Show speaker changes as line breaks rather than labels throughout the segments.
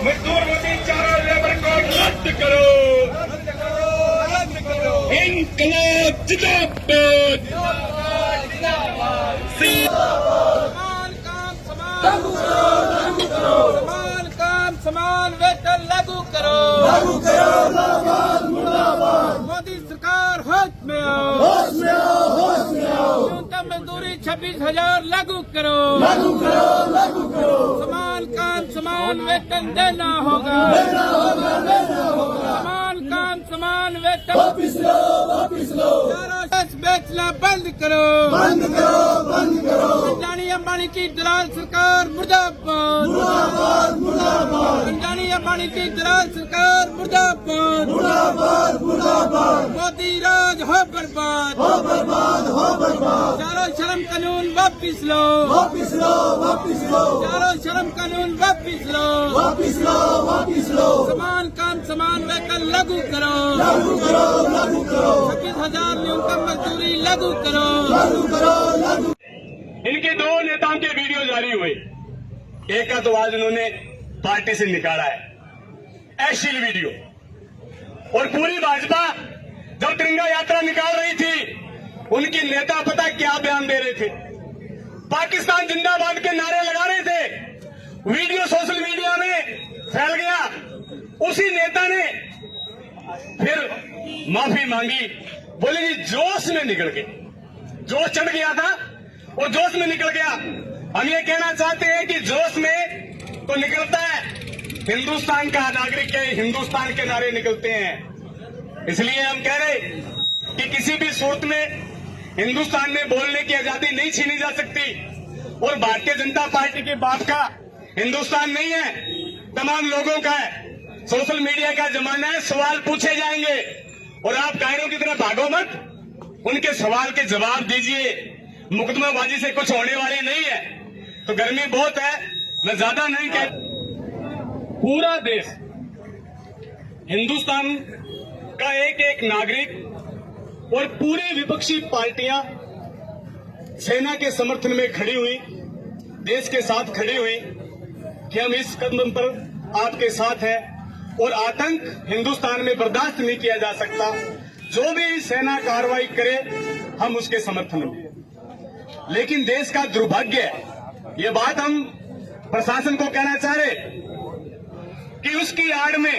मजदूर मोदी चारा लेबर को रद्द करो, इंकलाब जिंदाबाद।
समान काम समान वेतन लागू करो, मोदी सरकार होश में आओ, न्यूनतम मजदूरी 26,000 लागू करो, समान काम समान वेतन देना होगा, समान काम समान वेतन बेचना बंद करो, अंबानी अंबानी की दलाल सरकार मुर्दाबाद, अंबानी अंबानी की दलाल सरकार मुर्दाबाद, मोदी राज हो बर्बाद, चारों शर्म कानून वापिस लो, चारों शर्म कानून वापिस लो, समान काम समान वेतन लागू करो, 26,000 न्यूनतम मजदूरी लागू करो।
इनके दो नेताओं के वीडियो जारी हुए, एक का तो आज उन्होंने पार्टी से निकाला है, अश्लील वीडियो। और पूरी भाजपा जब तिरंगा यात्रा निकाल रही थी, उनके नेता पता क्या बयान दे रहे थे, पाकिस्तान जिंदाबाद के नारे लगा रहे थे। वीडियो सोशल मीडिया में फैल गया, उसी नेता ने फिर माफी मांगी, बोले जी जोश में निकल गए, जोश चढ़ गया था और जोश में निकल गया। हम ये कहना चाहते हैं कि जोश में तो निकलता है, हिंदुस्तान का नागरिक है, हिंदुस्तान के नारे निकलते हैं। इसलिए हम कह रहे कि किसी भी सूरत में हिंदुस्तान में बोलने की आजादी नहीं छीनी जा सकती। और भारतीय जनता पार्टी के बाप का हिंदुस्तान नहीं है, तमाम लोगों का है। सोशल मीडिया का जमाना है, सवाल पूछे जाएंगे और आप कायरों की तरह भागो मत, उनके सवाल के जवाब दीजिए। मुकदमाबाजी से कुछ होने वाली नहीं है। तो गर्मी बहुत है, मैं ज्यादा नहीं कह, पूरा देश हिंदुस्तान का एक एक नागरिक और पूरी विपक्षी पार्टियां सेना के समर्थन में खड़ी हुई, देश के साथ खड़ी हुई कि हम इस कदम पर आपके साथ हैं और आतंक हिंदुस्तान में बर्दाश्त नहीं किया जा सकता। जो भी सेना कार्रवाई करे हम उसके समर्थन में। लेकिन देश का दुर्भाग्य है, ये बात हम प्रशासन को कहना चाह रहे कि उसकी आड़ में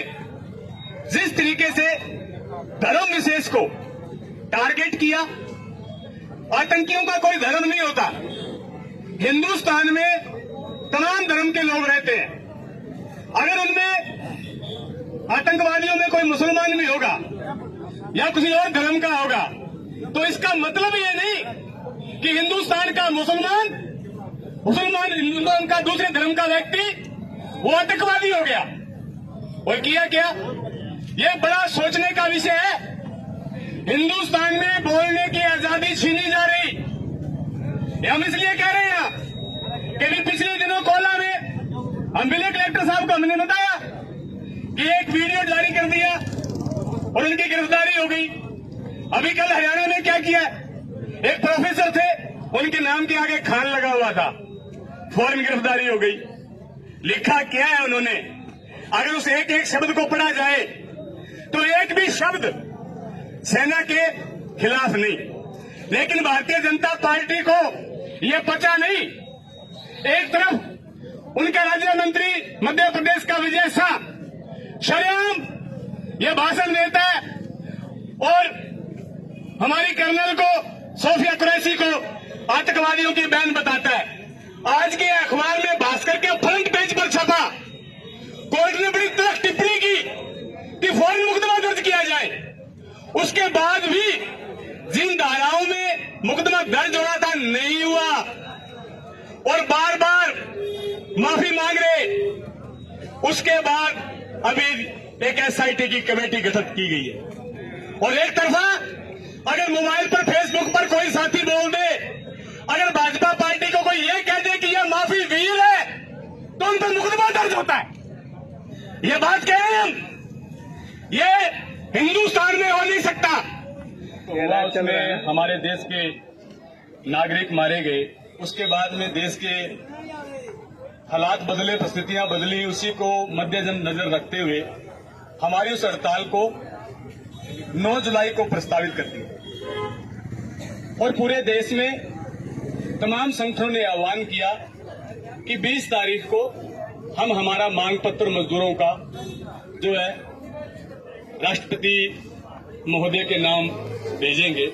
जिस तरीके से धर्म विशेष को टारगेट किया, आतंकियों का कोई धर्म नहीं होता। हिंदुस्तान में तमाम धर्म के लोग रहते हैं। अगर उनमें आतंकवादियों में कोई मुसलमान भी होगा या किसी और धर्म का होगा, तो इसका मतलब ये नहीं कि हिंदुस्तान का मुसलमान हिंदुस्तान का दूसरे धर्म का व्यक्ति वो आतंकवादी हो गया। और किया क्या, ये बड़ा सोचने का विषय है। हिंदुस्तान में बोलने की आजादी छीनी जा रही। हम इसलिए कह रहे हैं कि पिछले दिनों कोला में अम्बिले कलेक्टर साहब को हमने बताया कि एक वीडियो जारी कर दिया और उनकी गिरफ्तारी हो गई। अभी कल हरियाणा में क्या किया, एक प्रोफेसर थे, उनके नाम के आगे खान लगा हुआ था, फौरन गिरफ्तारी हो गई। लिखा क्या है उन्होंने, अगर उस एक एक शब्द को पढ़ा जाए तो एक भी शब्द सेना के खिलाफ नहीं। लेकिन भारतीय जनता पार्टी को यह पता नहीं। एक तरफ उनका राज्य मंत्री मध्य प्रदेश का विजय शाह शरेआम ये भाषण देता है और हमारी कर्नल को सोफिया कुरैशी को आतंकवादियों की बहन बताता है। आज के अखबार में भास्कर के फ्रंट पेज पर छपा, कोर्ट ने बड़ी तख्त टिप्पणी की कि फौरन मुकदमा दर्ज किया जाए। उसके बाद भी जिन धाराओं में मुकदमा दर्ज होना था नहीं हुआ और बार बार माफी मांग रहे। उसके बाद अभी एक एसआईटी की कमेटी गठित की गई है और एक तरफा अगर मोबाइल पर फेसबुक पर कोई साथी बोल दे, अगर भाजपा पार्टी को कोई ये कह दे कि यह माफी वीर है, तो उन पर मुकदमा दर्ज होता है। ये बात कह रहे हैं हम, ये हिंदुस्तान में हो नहीं सकता। तो हुआ उसमें हमारे देश के नागरिक मारे गए, उसके बाद में देश के हालात बदले, परिस्थितियां बदली, उसी को मद्देनजर रखते हुए हमारी उस हड़ताल को 9 जुलाई को प्रस्तावित कर दिया और पूरे देश में तमाम संगठनों ने आह्वान किया कि 20 तारीख को हम हमारा मांग पत्र मजदूरों का जो है राष्ट्रपति महोदय के नाम भेजेंगे।